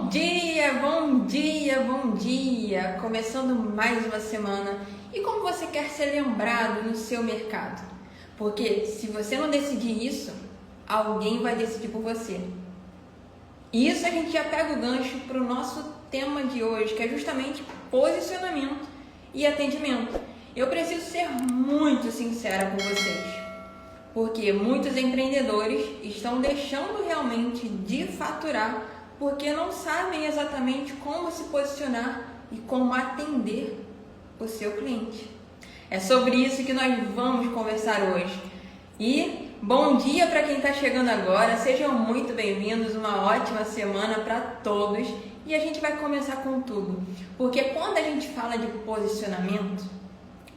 Bom dia, bom dia, bom dia! Começando mais uma semana. E como você quer ser lembrado no seu mercado? Porque se você não decidir isso, alguém vai decidir por você. E isso a gente já pega o gancho para o nosso tema de hoje, que é justamente posicionamento e atendimento. Eu preciso ser muito sincera com vocês, porque muitos empreendedores estão deixando realmente de faturar porque não sabem exatamente como se posicionar e como atender o seu cliente. É sobre isso que nós vamos conversar hoje. E bom dia para quem está chegando agora, sejam muito bem-vindos, uma ótima semana para todos. E a gente vai começar com tudo, porque quando a gente fala de posicionamento,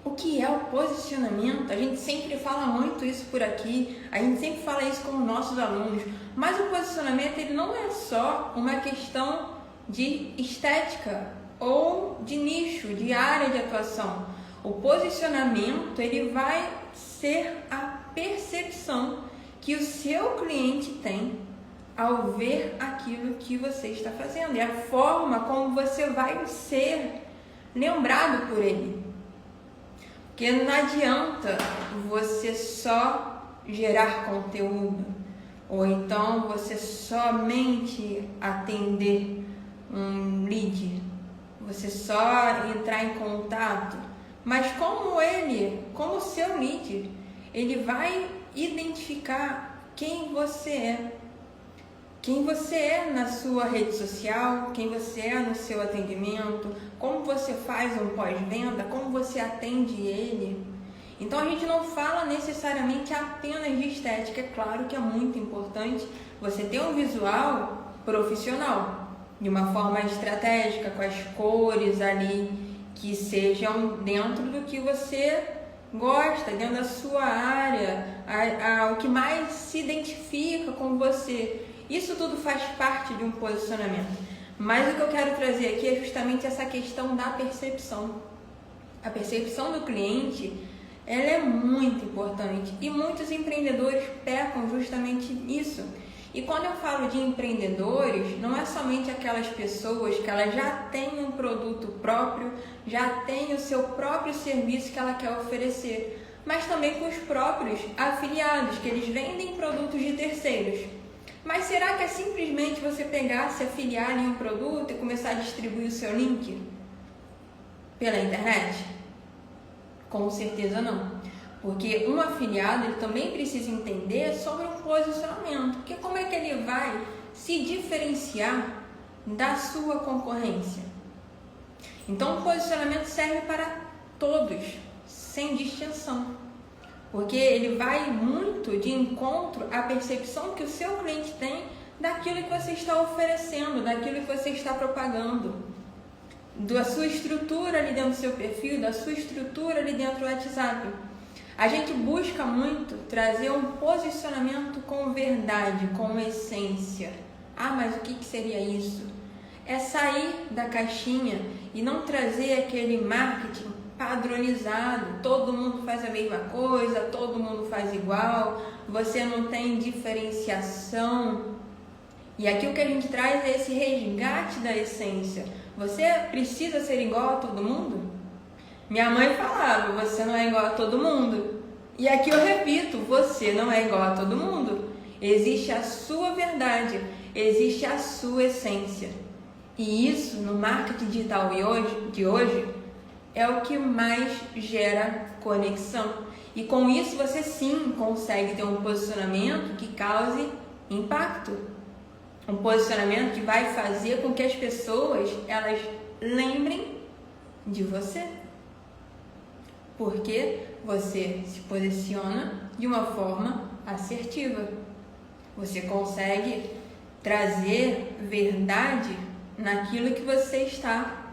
o que é o posicionamento? A gente sempre fala muito isso por aqui, a gente sempre fala isso com os nossos alunos, mas o posicionamento ele não é só uma questão de estética ou de nicho, de área de atuação. O posicionamento ele vai ser a percepção que o seu cliente tem ao ver aquilo que você está fazendo e a forma como você vai ser lembrado por ele. Porque não adianta você só gerar conteúdo ou então você somente atender um lead, você só entrar em contato, mas como o seu lead, ele vai identificar quem você é na sua rede social, quem você é no seu atendimento, como você faz um pós-venda, como você atende ele. Então a gente não fala necessariamente apenas de estética, é claro que é muito importante você ter um visual profissional, de uma forma estratégica, com as cores ali que sejam dentro do que você gosta, dentro da sua área, o que mais se identifica com você. Isso tudo faz parte de um posicionamento. Mas o que eu quero trazer aqui é justamente essa questão da percepção. A percepção do cliente, ela é muito importante e muitos empreendedores pecam justamente nisso. E quando eu falo de empreendedores, não é somente aquelas pessoas que ela já tem um produto próprio, já tem o seu próprio serviço que ela quer oferecer, mas também com os próprios afiliados, que eles vendem produtos de terceiros. Mas será que é simplesmente você pegar, se afiliar em um produto e começar a distribuir o seu link pela internet? Com certeza não. Porque um afiliado ele também precisa entender sobre um posicionamento. Porque como é que ele vai se diferenciar da sua concorrência? Então o posicionamento serve para todos, sem distinção. Porque ele vai muito de encontro à percepção que o seu cliente tem daquilo que você está oferecendo, daquilo que você está propagando, da sua estrutura ali dentro do seu perfil, da sua estrutura ali dentro do WhatsApp. A gente busca muito trazer um posicionamento com verdade, com essência. Ah, mas o que seria isso? É sair da caixinha e não trazer aquele marketing padronizado, todo mundo faz a mesma coisa, todo mundo faz igual, você não tem diferenciação. E aqui o que a gente traz é esse resgate da essência. Você precisa ser igual a todo mundo? Minha mãe falava, você não é igual a todo mundo. E aqui eu repito, você não é igual a todo mundo. Existe a sua verdade, existe a sua essência. E isso no marketing digital de hoje é o que mais gera conexão. E com isso você sim consegue ter um posicionamento que cause impacto. Um posicionamento que vai fazer com que as pessoas elas lembrem de você. Porque você se posiciona de uma forma assertiva. Você consegue trazer verdade naquilo que você está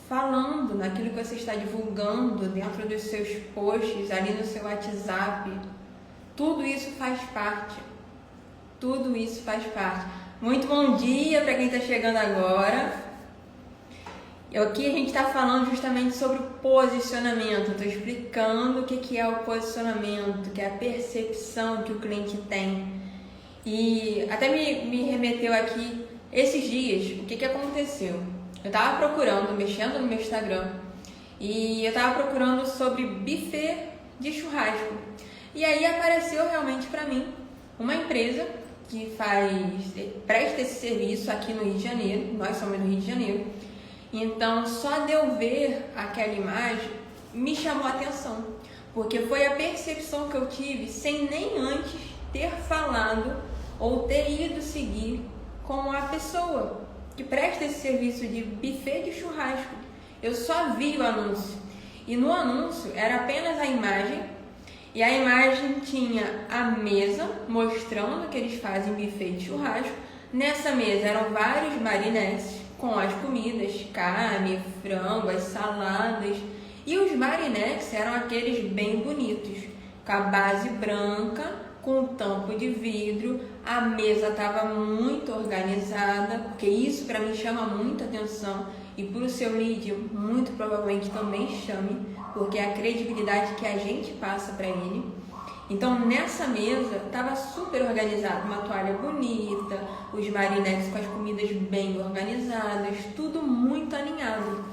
falando, naquilo que você está divulgando dentro dos seus posts, ali no seu WhatsApp. Tudo isso faz parte. Tudo isso faz parte. Muito bom dia para quem está chegando agora. Aqui a gente está falando justamente sobre o posicionamento. Estou explicando o que é o posicionamento, que é a percepção que o cliente tem. E até me remeteu aqui Esses dias, o que aconteceu? Eu tava procurando, mexendo no meu Instagram, e eu tava procurando sobre buffet de churrasco. E aí apareceu realmente para mim uma empresa que presta esse serviço aqui no Rio de Janeiro. Nós somos do Rio de Janeiro. Então, só de eu ver aquela imagem me chamou a atenção, porque foi a percepção que eu tive sem nem antes ter falado ou ter ido seguir com a pessoa que presta esse serviço de buffet de churrasco. Eu só vi o anúncio, e no anúncio era apenas a imagem, e a imagem tinha a mesa mostrando que eles fazem buffet de churrasco. Nessa mesa eram vários marinetes com as comidas, carne, frango, as saladas, e os marinetes eram aqueles bem bonitos, com a base branca, com tampo de vidro. A mesa estava muito organizada, porque isso para mim chama muita atenção, e para o seu lead muito provavelmente também chame, porque é a credibilidade que a gente passa para ele. Então nessa mesa estava super organizado, uma toalha bonita, os marinetes com as comidas bem organizadas, tudo muito alinhado.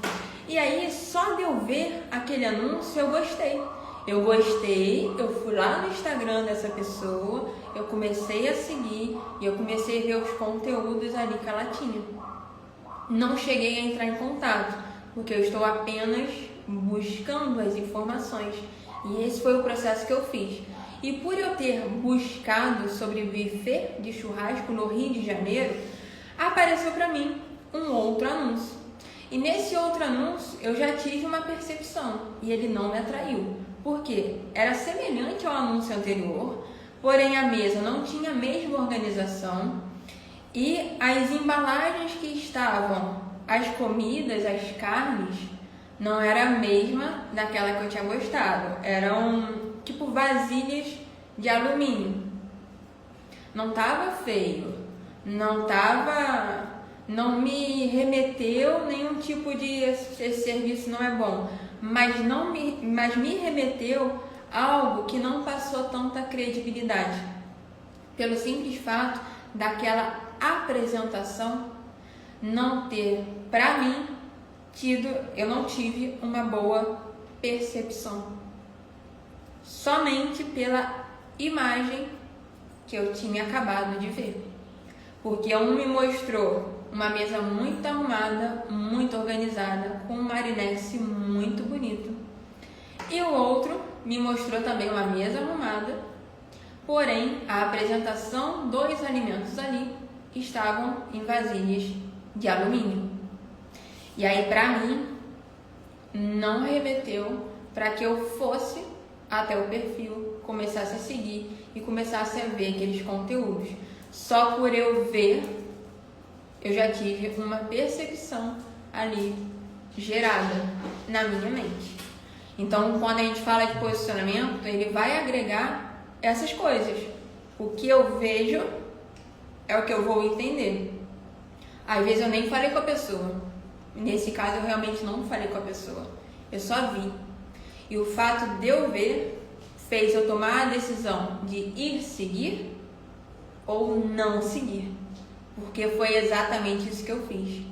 E aí só de eu ver aquele anúncio eu gostei. Eu fui lá no Instagram dessa pessoa, eu comecei a seguir e eu comecei a ver os conteúdos ali que ela tinha. Não cheguei a entrar em contato, porque eu estou apenas buscando as informações. E esse foi o processo que eu fiz. E por eu ter buscado sobre buffet de churrasco no Rio de Janeiro, apareceu para mim um outro anúncio. E nesse outro anúncio eu já tive uma percepção e ele não me atraiu. Por quê? Era semelhante ao anúncio anterior, porém a mesa não tinha a mesma organização e as embalagens que estavam, as comidas, as carnes, não era a mesma daquela que eu tinha gostado. Eram tipo vasilhas de alumínio. Não tava feio, não me remeteu nenhum tipo de esse serviço não é bom, mas me remeteu a algo que não passou tanta credibilidade, pelo simples fato daquela apresentação não ter, para mim, eu não tive uma boa percepção, somente pela imagem que eu tinha acabado de ver, porque um me mostrou uma mesa muito arrumada, muito organizada, com um marinete muito bonito, e o outro me mostrou também uma mesa arrumada, porém a apresentação dos alimentos ali estavam em vasilhas de alumínio. E aí para mim não remeteu para que eu fosse até o perfil, começasse a seguir e começasse a ver aqueles conteúdos. Só por eu ver, eu já tive uma percepção ali gerada na minha mente. Então, quando a gente fala de posicionamento, ele vai agregar essas coisas. O que eu vejo é o que eu vou entender. Às vezes eu nem falei com a pessoa. Nesse caso, eu realmente não falei com a pessoa. Eu só vi. E o fato de eu ver fez eu tomar a decisão de ir seguir ou não seguir. Porque foi exatamente isso que eu fiz.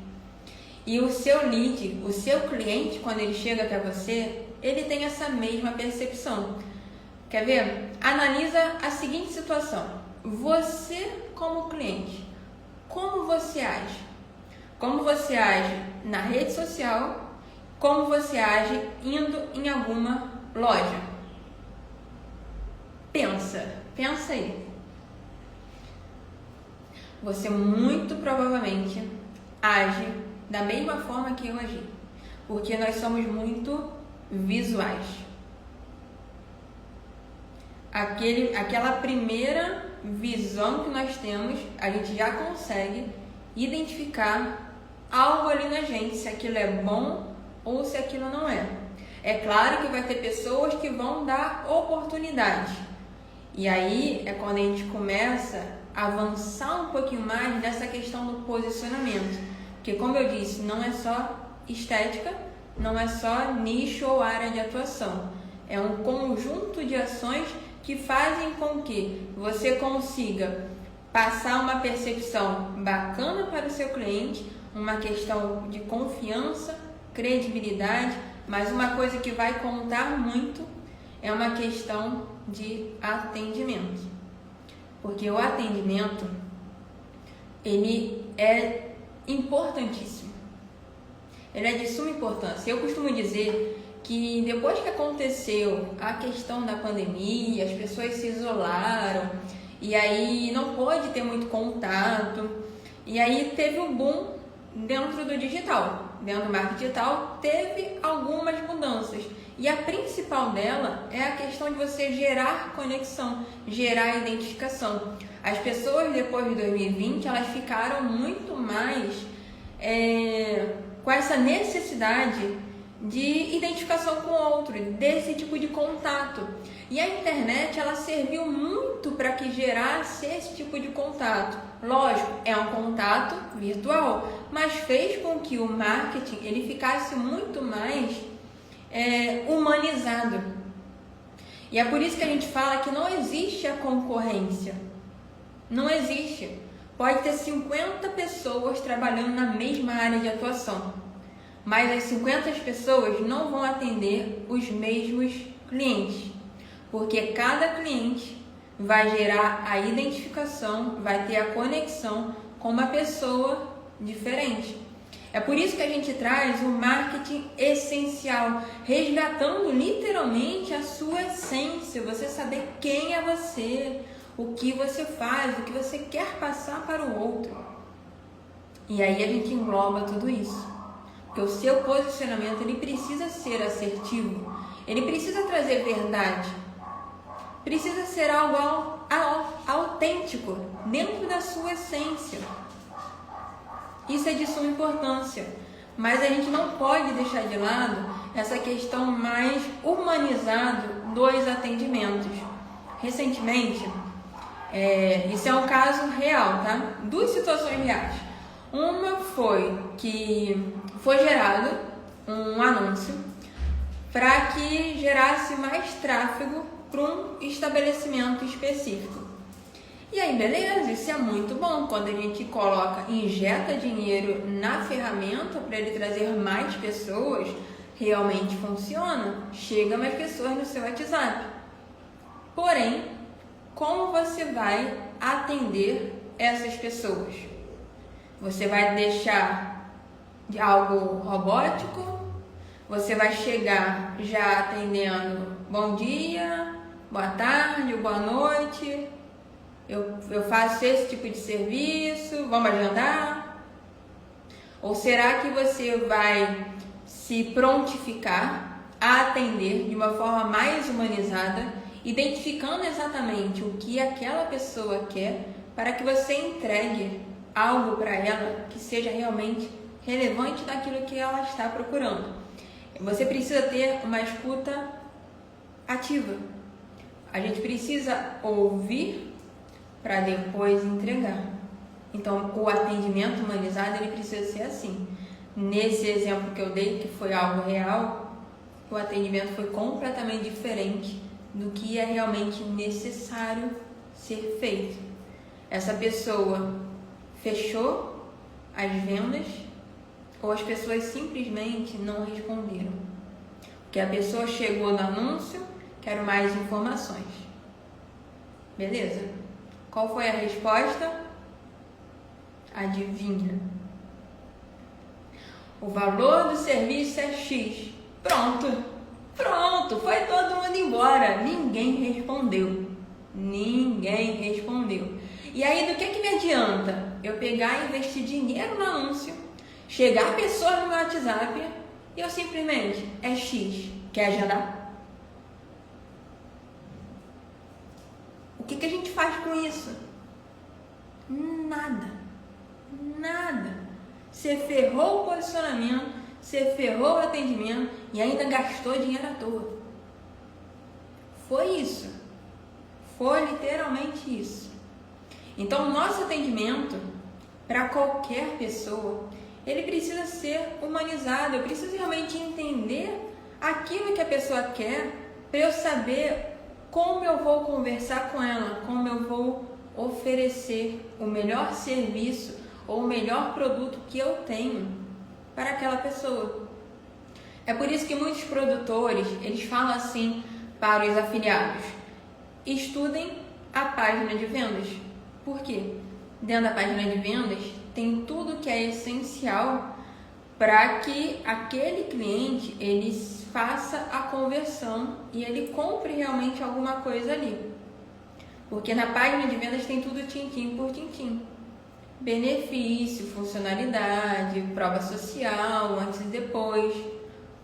E o seu lead, o seu cliente, quando ele chega até você, ele tem essa mesma percepção. Quer ver? Analisa a seguinte situação. Você, como cliente, como você age? Como você age na rede social? Como você age indo em alguma loja? Pensa aí. Você muito provavelmente age da mesma forma que eu agi, porque nós somos muito visuais. Aquela primeira visão que nós temos, a gente já consegue identificar algo ali na gente, se aquilo é bom ou se aquilo não é. É claro que vai ter pessoas que vão dar oportunidade. E aí é quando a gente começa a avançar um pouquinho mais nessa questão do posicionamento. Porque, como eu disse, não é só estética, não é só nicho ou área de atuação. É um conjunto de ações que fazem com que você consiga passar uma percepção bacana para o seu cliente, uma questão de confiança, credibilidade, mas uma coisa que vai contar muito é uma questão de atendimento. Porque o atendimento, ele é importantíssimo. Ele é de suma importância. Eu costumo dizer que depois que aconteceu a questão da pandemia, as pessoas se isolaram e aí não pôde ter muito contato, e aí teve um boom dentro do digital. Dentro do marketing digital teve algumas mudanças e a principal dela é a questão de você gerar conexão, gerar identificação. As pessoas depois de 2020 elas ficaram muito mais com essa necessidade de identificação com o outro, desse tipo de contato. E a internet ela serviu muito para que gerasse esse tipo de contato. Lógico, é um contato virtual, mas fez com que o marketing ele ficasse muito mais humanizado. E é por isso que a gente fala que não existe a concorrência. Não existe. Pode ter 50 pessoas trabalhando na mesma área de atuação, mas as 50 pessoas não vão atender os mesmos clientes, porque cada cliente vai gerar a identificação, vai ter a conexão com uma pessoa diferente. É por isso que a gente traz o marketing essencial, resgatando literalmente a sua essência, você saber quem é você, o que você faz, o que você quer passar para o outro. E aí a gente engloba tudo isso. Porque o seu posicionamento ele precisa ser assertivo, ele precisa trazer verdade, precisa ser algo autêntico dentro da sua essência. Isso é de suma importância, mas a gente não pode deixar de lado essa questão mais humanizada dos atendimentos. Recentemente, isso é um caso real, tá? Duas situações reais. Uma foi que foi gerado um anúncio para que gerasse mais tráfego para um estabelecimento específico. E aí, beleza, isso é muito bom. Quando a gente injeta dinheiro na ferramenta para ele trazer mais pessoas, realmente funciona. Chega mais pessoas no seu WhatsApp. Porém, como você vai atender essas pessoas? Você vai deixar de algo robótico? Você vai chegar já atendendo bom dia, boa tarde, boa noite, eu faço esse tipo de serviço, vamos agendar? Ou será que você vai se prontificar a atender de uma forma mais humanizada, identificando exatamente o que aquela pessoa quer, para que você entregue algo para ela que seja realmente relevante daquilo que ela está procurando? Você precisa ter uma escuta ativa. A gente precisa ouvir para depois entregar. Então, o atendimento humanizado ele precisa ser assim. Nesse exemplo que eu dei, que foi algo real, o atendimento foi completamente diferente do que é realmente necessário ser feito. Essa pessoa fechou as vendas ou as pessoas simplesmente não responderam. Porque a pessoa chegou no anúncio, quero mais informações. Beleza? Qual foi a resposta? Adivinha? O valor do serviço é X. Pronto, foi todo mundo embora. Ninguém respondeu. E aí, do que me adianta eu pegar e investir dinheiro no anúncio, chegar pessoas no meu WhatsApp e eu simplesmente, é X, quer agendar? O que a gente faz com isso? Nada. Você ferrou o posicionamento, você ferrou o atendimento e ainda gastou dinheiro à toa. Foi isso. Foi literalmente isso. Então, o nosso atendimento para qualquer pessoa, ele precisa ser humanizado. Eu preciso realmente entender aquilo que a pessoa quer para eu saber como eu vou conversar com ela, como eu vou oferecer o melhor serviço ou o melhor produto que eu tenho para aquela pessoa. É por isso que muitos produtores, eles falam assim para os afiliados: estudem a página de vendas. Por quê? Dentro da página de vendas tem tudo que é essencial para que aquele cliente ele faça a conversão e ele compre realmente alguma coisa ali. Porque na página de vendas tem tudo tintim por tintim. Benefício, funcionalidade, prova social, antes e depois.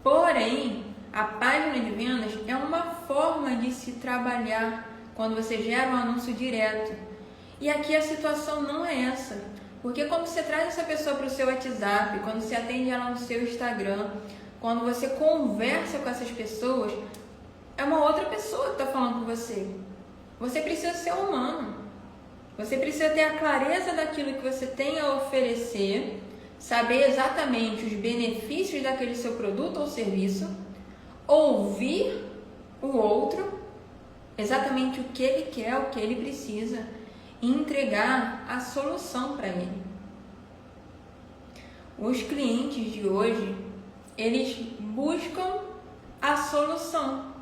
Porém, a página de vendas é uma forma de se trabalhar quando você gera um anúncio direto. E aqui a situação não é essa. Porque quando você traz essa pessoa para o seu WhatsApp, quando você atende ela no seu Instagram, quando você conversa com essas pessoas, é uma outra pessoa que está falando com você. Você precisa ser humano. Você precisa ter a clareza daquilo que você tem a oferecer, saber exatamente os benefícios daquele seu produto ou serviço, ouvir o outro, exatamente o que ele quer, o que ele precisa, e entregar a solução para ele. Os clientes de hoje, eles buscam a solução.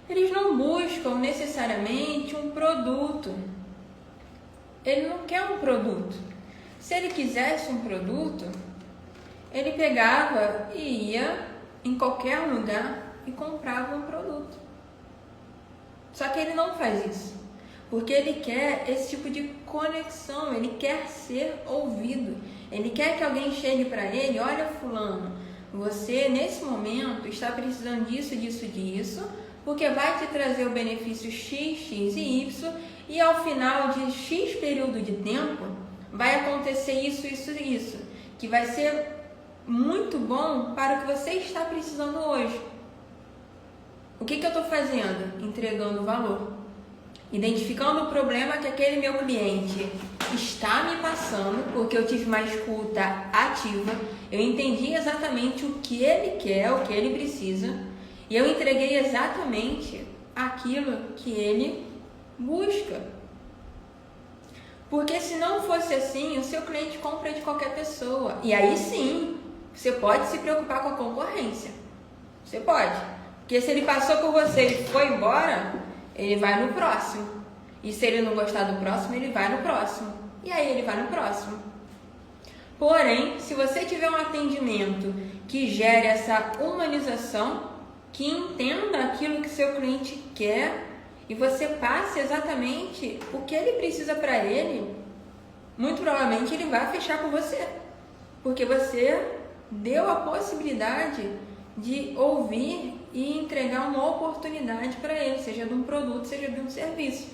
Eles não buscam necessariamente um produto. Ele não quer um produto. Se ele quisesse um produto, ele pegava e ia em qualquer lugar e comprava um produto. Só que ele não faz isso, porque ele quer esse tipo de conexão, ele quer ser ouvido. Ele quer que alguém chegue para ele: olha, fulano, você nesse momento está precisando disso, porque vai te trazer o benefício X, X e Y, e ao final de X período de tempo, vai acontecer isso, que vai ser muito bom para o que você está precisando hoje. O que eu estou fazendo? Entregando valor. Identificando o problema que aquele meu cliente está me passando, porque eu tive uma escuta ativa, eu entendi exatamente o que ele quer, o que ele precisa, e eu entreguei exatamente aquilo que ele busca. Porque se não fosse assim, o seu cliente compra de qualquer pessoa. E aí sim, você pode se preocupar com a concorrência. Você pode. Porque se ele passou por você e foi embora, ele vai no próximo. E se ele não gostar do próximo, ele vai no próximo. E aí ele vai no próximo. Porém, se você tiver um atendimento que gere essa humanização, que entenda aquilo que seu cliente quer e você passe exatamente o que ele precisa para ele, muito provavelmente ele vai fechar com você. Porque você deu a possibilidade de ouvir e entregar uma oportunidade para ele, seja de um produto, seja de um serviço.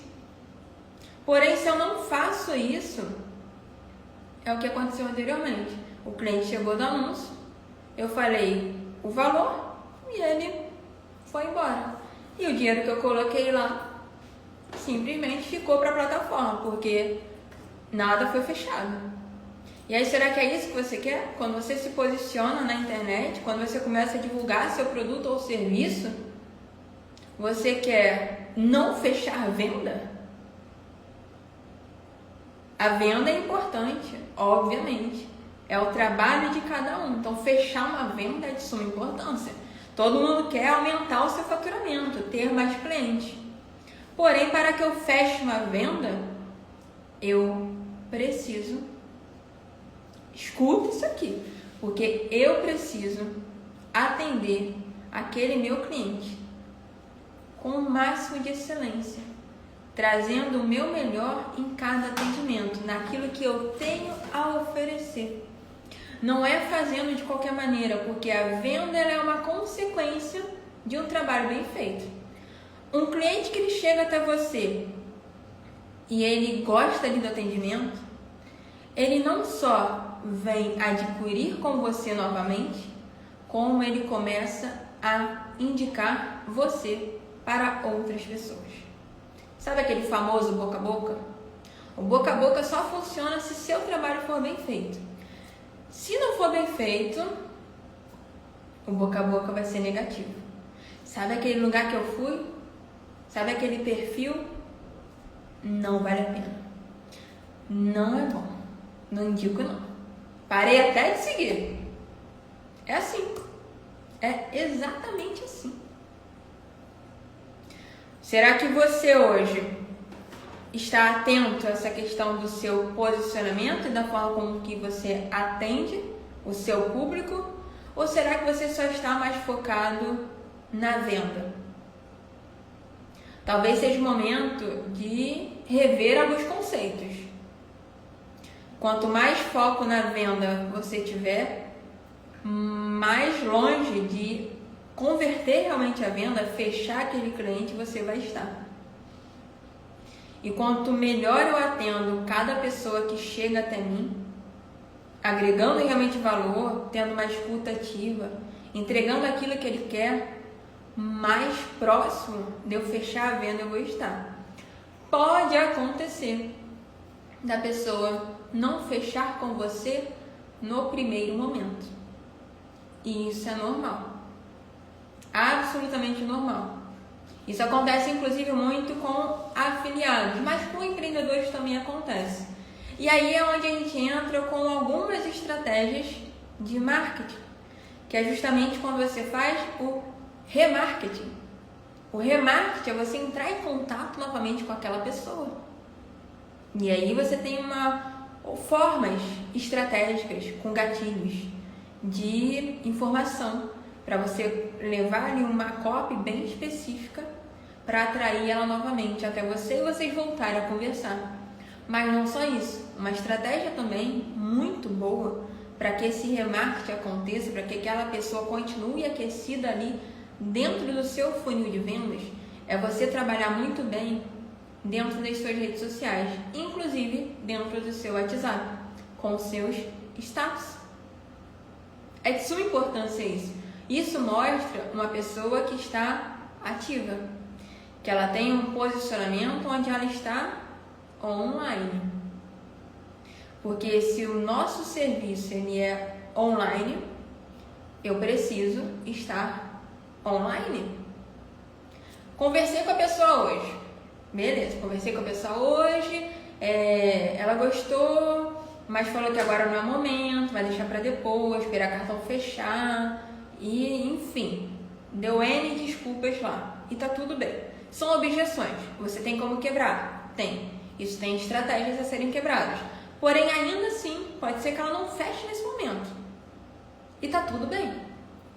Porém, se eu não faço isso, é o que aconteceu anteriormente. O cliente chegou do anúncio, eu falei o valor e ele foi embora. E o dinheiro que eu coloquei lá simplesmente ficou para a plataforma, porque nada foi fechado. E aí, será que é isso que você quer? Quando você se posiciona na internet, quando você começa a divulgar seu produto ou serviço, você quer não fechar a venda? A venda é importante, obviamente. É o trabalho de cada um. Então, fechar uma venda é de suma importância. Todo mundo quer aumentar o seu faturamento, ter mais clientes. Porém, para que eu feche uma venda, eu preciso... Escuta isso aqui, porque eu preciso atender aquele meu cliente com o máximo de excelência, trazendo o meu melhor em cada atendimento, naquilo que eu tenho a oferecer. Não é fazendo de qualquer maneira, porque a venda é uma consequência de um trabalho bem feito. Um cliente que ele chega até você e ele gosta ali do atendimento, ele não só vem adquirir com você novamente, como ele começa a indicar você para outras pessoas. Sabe aquele famoso boca a boca? O boca a boca só funciona se seu trabalho for bem feito. Se não for bem feito, o boca a boca vai ser negativo. Sabe aquele lugar que eu fui? Sabe aquele perfil? Não vale a pena. não é bom. Não indico não. Parei até de seguir. É assim. É exatamente assim. Será que você hoje está atento a essa questão do seu posicionamento e da forma como que você atende o seu público? Ou será que você só está mais focado na venda? Talvez seja o momento de rever alguns conceitos. Quanto mais foco na venda você tiver, mais longe de converter realmente a venda, fechar aquele cliente você vai estar. E quanto melhor eu atendo cada pessoa que chega até mim, agregando realmente valor, tendo uma escuta ativa, entregando aquilo que ele quer, mais próximo de eu fechar a venda eu vou estar. Pode acontecer da pessoa não fechar com você no primeiro momento. E isso é normal. Absolutamente normal. Isso acontece inclusive muito com afiliados, mas com empreendedores também acontece. E aí é onde a gente entra com algumas estratégias de marketing, que é justamente quando você faz o remarketing. O remarketing é você entrar em contato novamente com aquela pessoa. E aí você tem formas estratégicas, com gatilhos de informação, para você levar ali uma copy bem específica para atrair ela novamente até você e vocês voltarem a conversar. Mas não só isso, uma estratégia também muito boa para que esse remarketing aconteça, para que aquela pessoa continue aquecida ali dentro do seu funil de vendas, é você trabalhar muito bem dentro das suas redes sociais, inclusive dentro do seu WhatsApp, com os seus status. É de suma importância isso. Isso mostra uma pessoa que está ativa, que ela tem um posicionamento onde ela está online. Porque se o nosso serviço ele é online, eu preciso estar online. Conversei com a pessoa hoje. Beleza, conversei com a pessoa hoje, ela gostou, mas falou que agora não é momento, vai deixar para depois, esperar a cartão fechar. E, enfim, deu N desculpas lá. E tá tudo bem. São objeções. Você tem como quebrar? Tem. Isso tem estratégias a serem quebradas. Porém, ainda assim, pode ser que ela não feche nesse momento. E tá tudo bem.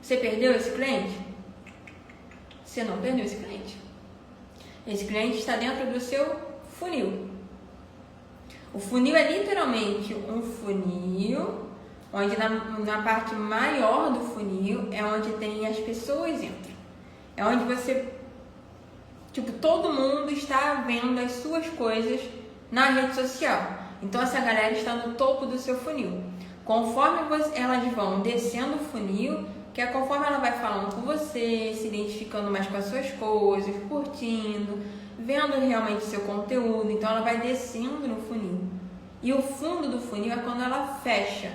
Você perdeu esse cliente? Você não perdeu esse cliente. Esse cliente está dentro do seu funil. O funil é literalmente um funil onde na parte maior do funil é onde tem as pessoas entram. É onde você, todo mundo está vendo as suas coisas na rede social. Então essa galera está no topo do seu funil. Conforme elas vão descendo o funil, que é conforme ela vai falando com você, se identificando mais com as suas coisas, curtindo, vendo realmente o seu conteúdo, então ela vai descendo no funil. E o fundo do funil é quando ela fecha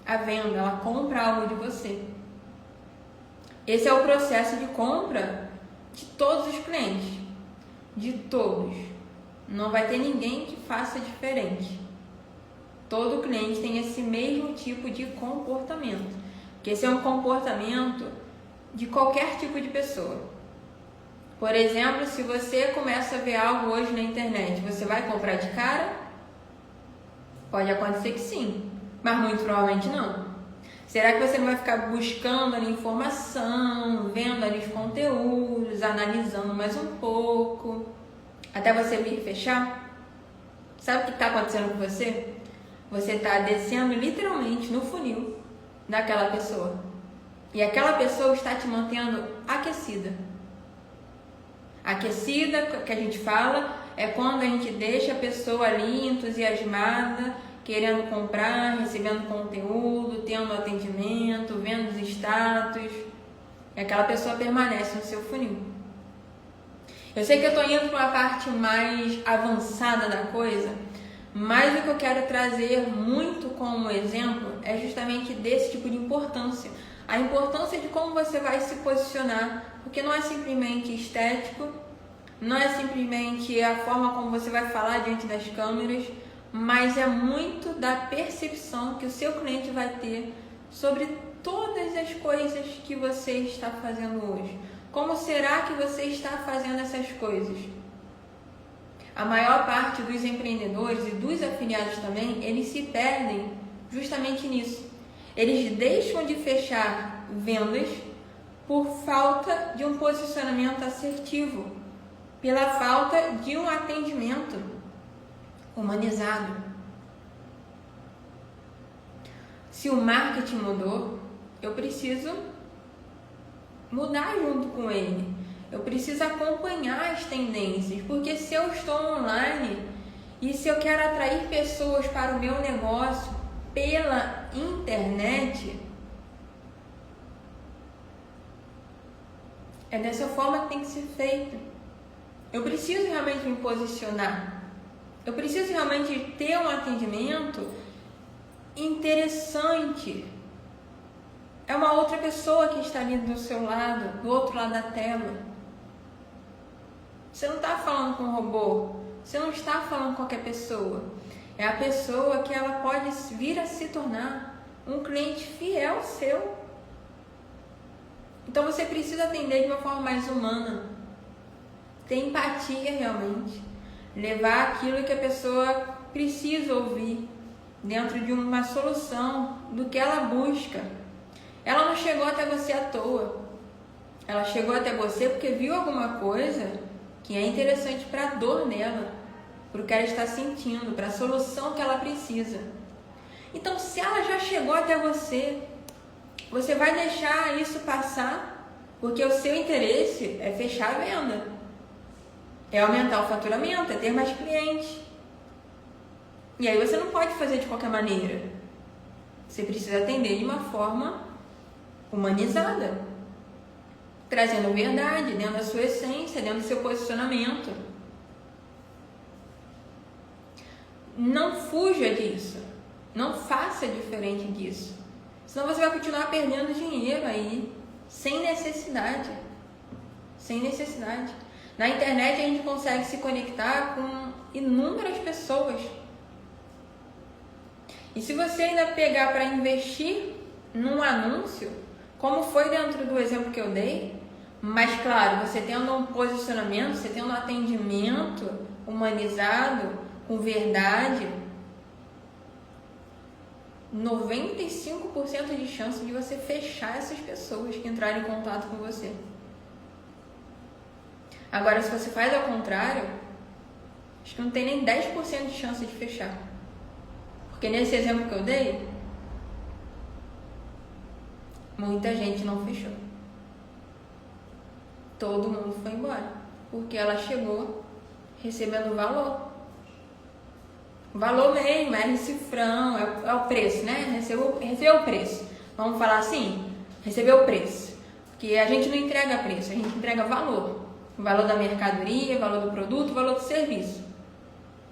a venda, ela compra algo de você. Esse é o processo de compra de todos os clientes, de todos. Não vai ter ninguém que faça diferente. Todo cliente tem esse mesmo tipo de comportamento, que esse é um comportamento de qualquer tipo de pessoa. Por exemplo, se você começa a ver algo hoje na internet, você vai comprar de cara? Pode acontecer que sim, mas muito provavelmente não. Será que você não vai ficar buscando ali informação, vendo ali os conteúdos, analisando mais um pouco, até você vir fechar? Sabe o que está acontecendo com você? Você está descendo literalmente no funil daquela pessoa. E aquela pessoa está te mantendo aquecida. Aquecida, que a gente fala, é quando a gente deixa a pessoa ali entusiasmada, querendo comprar, recebendo conteúdo, tendo atendimento, vendo os status. E aquela pessoa permanece no seu funil. Eu sei que eu estou indo para uma parte mais avançada da coisa, mas o que eu quero trazer muito como exemplo é justamente desse tipo de importância. A importância de como você vai se posicionar, porque não é simplesmente estético, não é simplesmente a forma como você vai falar diante das câmeras, mas é muito da percepção que o seu cliente vai ter sobre todas as coisas que você está fazendo hoje. Como será que você está fazendo essas coisas? A maior parte dos empreendedores e dos afiliados também, eles se perdem justamente nisso. Eles deixam de fechar vendas por falta de um posicionamento assertivo, pela falta de um atendimento humanizado. Se o marketing mudou, eu preciso mudar junto com ele. Eu preciso acompanhar as tendências, porque se eu estou online e se eu quero atrair pessoas para o meu negócio pela internet, é dessa forma que tem que ser feito. Eu preciso realmente me posicionar. Eu preciso realmente ter um atendimento interessante. É uma outra pessoa que está ali do seu lado, do outro lado da tela. Você não está falando com um robô. Você não está falando com qualquer pessoa. É a pessoa que ela pode vir a se tornar um cliente fiel seu. Então você precisa atender de uma forma mais humana. Ter empatia realmente. Levar aquilo que a pessoa precisa ouvir dentro de uma solução do que ela busca. Ela não chegou até você à toa. Ela chegou até você porque viu alguma coisa que é interessante para a dor dela, para o que ela está sentindo, para a solução que ela precisa. Então, se ela já chegou até você, você vai deixar isso passar, porque o seu interesse é fechar a venda, é aumentar o faturamento, é ter mais clientes. E aí você não pode fazer de qualquer maneira. Você precisa atender de uma forma humanizada, trazendo verdade dentro da sua essência, dentro do seu posicionamento. Não fuja disso. Não faça diferente disso. Senão você vai continuar perdendo dinheiro aí, sem necessidade. Sem necessidade. Na internet a gente consegue se conectar com inúmeras pessoas. E se você ainda pegar para investir num anúncio, como foi dentro do exemplo que eu dei, mas claro, você tendo um posicionamento, você tendo um atendimento humanizado, com verdade, 95% de chance de você fechar essas pessoas que entrarem em contato com você. Agora, se você faz ao contrário, acho que não tem nem 10% de chance de fechar. Porque nesse exemplo que eu dei, muita gente não fechou. Todo mundo foi embora, porque ela chegou recebendo valor. Valor mesmo, é cifrão, é o preço, né? Recebeu o preço. Vamos falar assim, recebeu o preço. Porque a gente não entrega preço, a gente entrega valor. O valor da mercadoria, o valor do produto, o valor do serviço.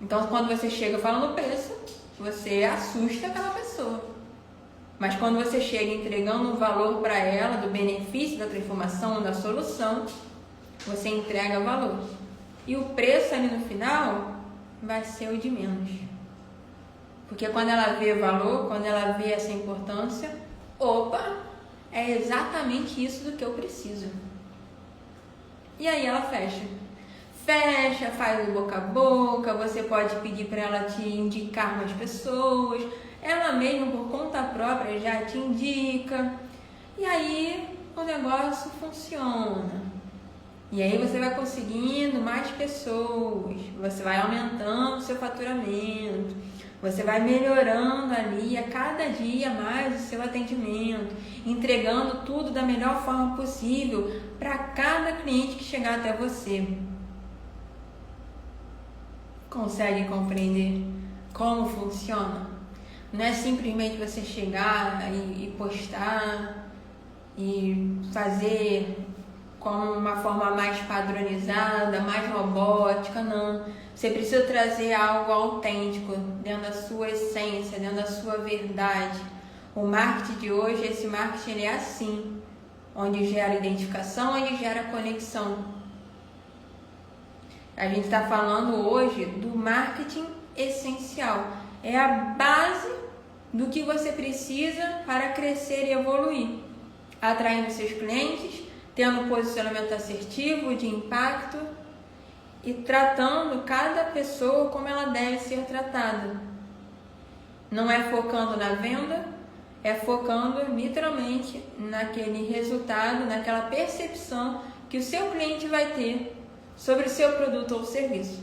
Então, quando você chega falando preço, você assusta aquela pessoa. Mas quando você chega entregando um valor para ela, do benefício, da transformação, da solução, você entrega valor. E o preço ali no final vai ser o de menos. Porque quando ela vê valor, quando ela vê essa importância, opa, é exatamente isso do que eu preciso. E aí ela fecha. Fecha, faz o boca a boca, você pode pedir para ela te indicar mais pessoas, ela mesma por conta própria já te indica, e aí o negócio funciona. E aí você vai conseguindo mais pessoas, você vai aumentando o seu faturamento, você vai melhorando ali a cada dia mais o seu atendimento, entregando tudo da melhor forma possível para cada cliente que chegar até você. Consegue compreender como funciona? Não é simplesmente você chegar e postar e fazer como uma forma mais padronizada, mais robótica, não. Você precisa trazer algo autêntico dentro da sua essência, dentro da sua verdade. O marketing de hoje, esse marketing ele é assim, onde gera identificação, onde gera conexão. A gente está falando hoje do marketing essencial. É a base do que você precisa para crescer e evoluir, atraindo seus clientes, tendo um posicionamento assertivo, de impacto e tratando cada pessoa como ela deve ser tratada. Não é focando na venda, é focando literalmente naquele resultado, naquela percepção que o seu cliente vai ter sobre o seu produto ou serviço.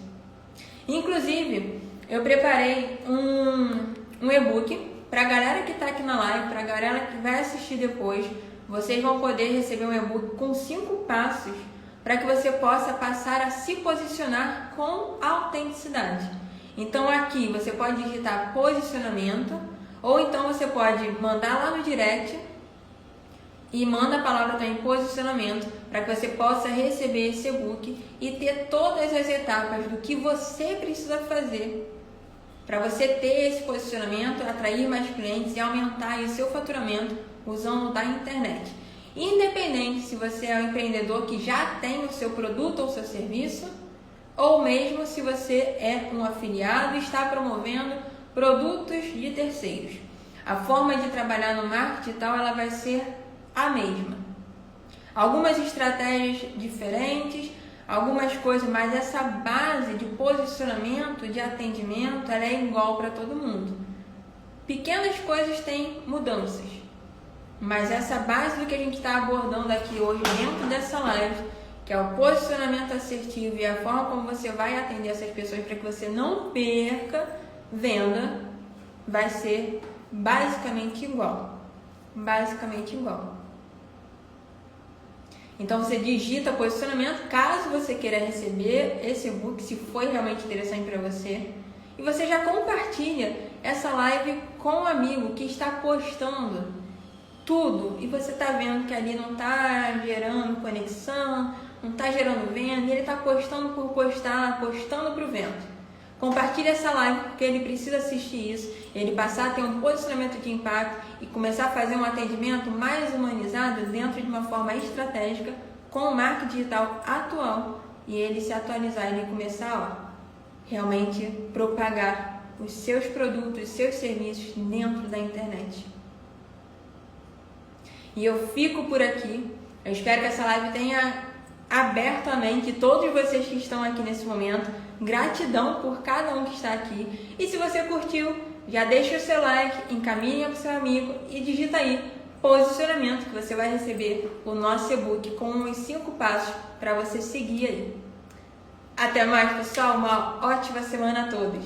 Inclusive, eu preparei um e-book para a galera que está aqui na live, para a galera que vai assistir depois. Vocês vão poder receber um e-book com 5 passos para que você possa passar a se posicionar com autenticidade. Então aqui você pode digitar posicionamento, ou então você pode mandar lá no direct e manda a palavra também posicionamento, para que você possa receber esse e-book e ter todas as etapas do que você precisa fazer para você ter esse posicionamento, atrair mais clientes e aumentar o seu faturamento usando da internet. Independente se você é um empreendedor que já tem o seu produto ou seu serviço, ou mesmo se você é um afiliado e está promovendo produtos de terceiros. A forma de trabalhar no marketing digital ela vai ser a mesma. Algumas estratégias diferentes, algumas coisas, mas essa base de posicionamento, de atendimento, ela é igual para todo mundo. Pequenas coisas têm mudanças, mas essa base do que a gente está abordando aqui hoje dentro dessa live, que é o posicionamento assertivo e a forma como você vai atender essas pessoas para que você não perca venda, vai ser basicamente igual. Basicamente igual. Então você digita posicionamento, caso você queira receber esse e-book, se foi realmente interessante para você. E você já compartilha essa live com um amigo que está postando tudo. E você está vendo que ali não está gerando conexão, não está gerando venda, e ele está postando por postar, postando para o vento. Compartilhe essa live porque ele precisa assistir isso, ele passar a ter um posicionamento de impacto e começar a fazer um atendimento mais humanizado dentro de uma forma estratégica com o marketing digital atual e ele se atualizar, ele começar a realmente propagar os seus produtos, os seus serviços dentro da internet. E eu fico por aqui, eu espero que essa live tenha aberto a mente de todos vocês que estão aqui nesse momento. Gratidão por cada um que está aqui. E se você curtiu, já deixa o seu like, encaminha para o seu amigo e digita aí posicionamento que você vai receber o nosso e-book com os 5 passos para você seguir aí. Até mais, pessoal. Uma ótima semana a todos.